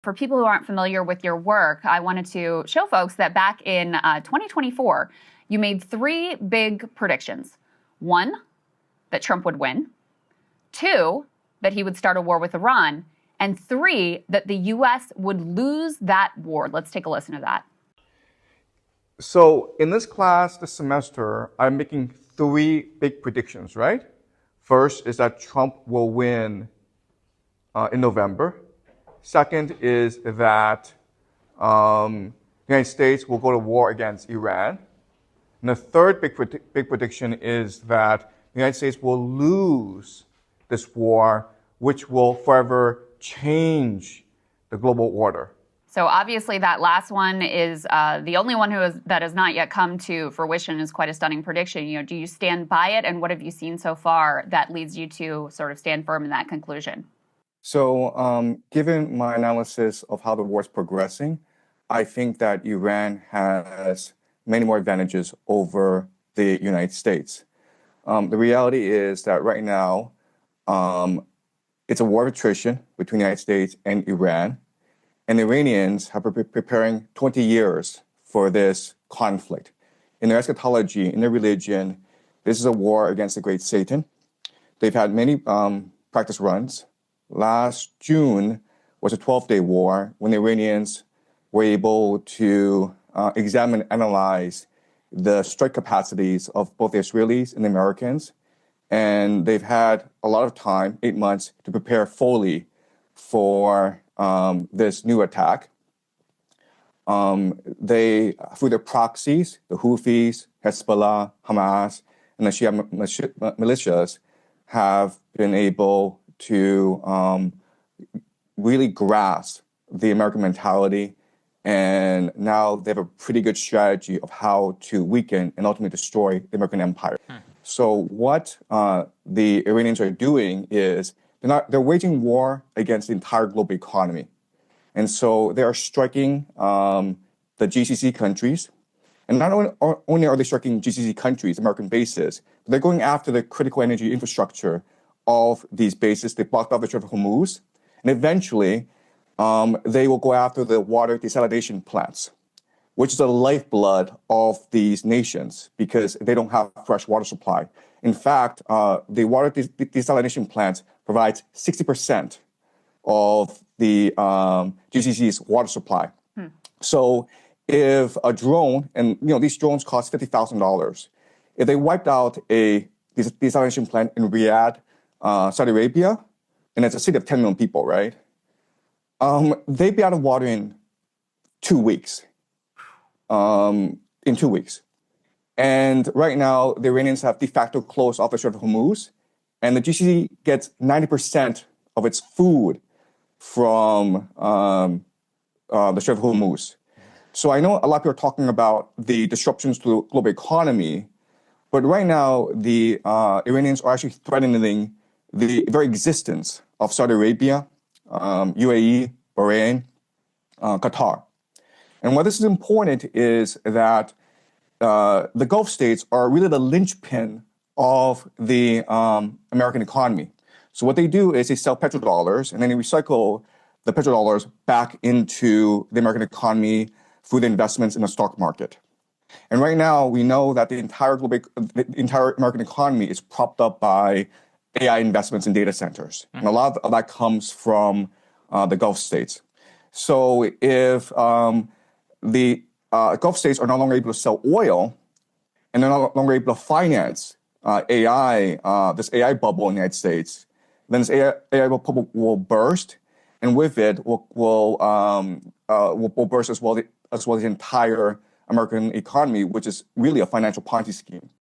for people who aren't familiar with your work, I wanted to show folks that back in 2024, you made three big predictions. One, that Trump would win. Two, that he would start a war with Iran. And three, that the U.S. would lose that war. Let's take a listen to that. So in this class this semester, I'm making three big predictions, right? First is that Trump will win in November. Second is that the United States will go to war against Iran. And the third big prediction is that the United States will lose this war, which will forever change the global order. So obviously that last one is the only one that has not yet come to fruition. Is quite a stunning prediction. Do you stand by it, and what have you seen so far that leads you to sort of stand firm in that conclusion? So given my analysis of how the war is progressing, I think that Iran has many more advantages over the United States. The reality is that right now, it's a war of attrition between the United States and Iran. And the Iranians have been preparing 20 years for this conflict. In their eschatology, in their religion, this is a war against the great Satan. They've had many practice runs. Last June was a 12-day war when the Iranians were able to examine and analyze the strike capacities of both the Israelis and the Americans. And they've had a lot of time, 8 months, to prepare fully for this new attack. They, through their proxies, the Houthis, Hezbollah, Hamas, and the Shia militias, have been able to really grasp the American mentality, and now they have a pretty good strategy of how to weaken and ultimately destroy the American empire. So what the Iranians are doing is they're waging war against the entire global economy. And so they are striking the GCC countries. And not only are they striking GCC countries, American bases, but they're going after the critical energy infrastructure of these bases. They blocked off the Strait of Hormuz. And eventually, they will go after the water desalination plants, which is the lifeblood of these nations because they don't have fresh water supply. In fact, the water desalination plants provides 60% of the GCC's water supply. So if a drone, and these drones cost $50,000, if they wiped out a desalination plant in Riyadh, Saudi Arabia, and it's a city of 10 million people, right? They'd be out of water in 2 weeks. In 2 weeks. And right now, the Iranians have de facto closed off the Strait of Hormuz, and the GCC gets 90% of its food from the Strait of Hormuz. So I know a lot of people are talking about the disruptions to the global economy, but right now, the Iranians are actually threatening the very existence of Saudi Arabia, UAE, Bahrain, Qatar. And why this is important is that the Gulf states are really the linchpin of the American economy. So what they do is they sell petrodollars and then they recycle the petrodollars back into the American economy through the investments in the stock market. And right now we know that the entire American economy is propped up by AI investments in data centers. And a lot of that comes from the Gulf states. So if the Gulf states are no longer able to sell oil, and they're no longer able to finance AI, this AI bubble in the United States, then this AI bubble will burst, and with it will burst as well as the entire American economy, which is really a financial Ponzi scheme.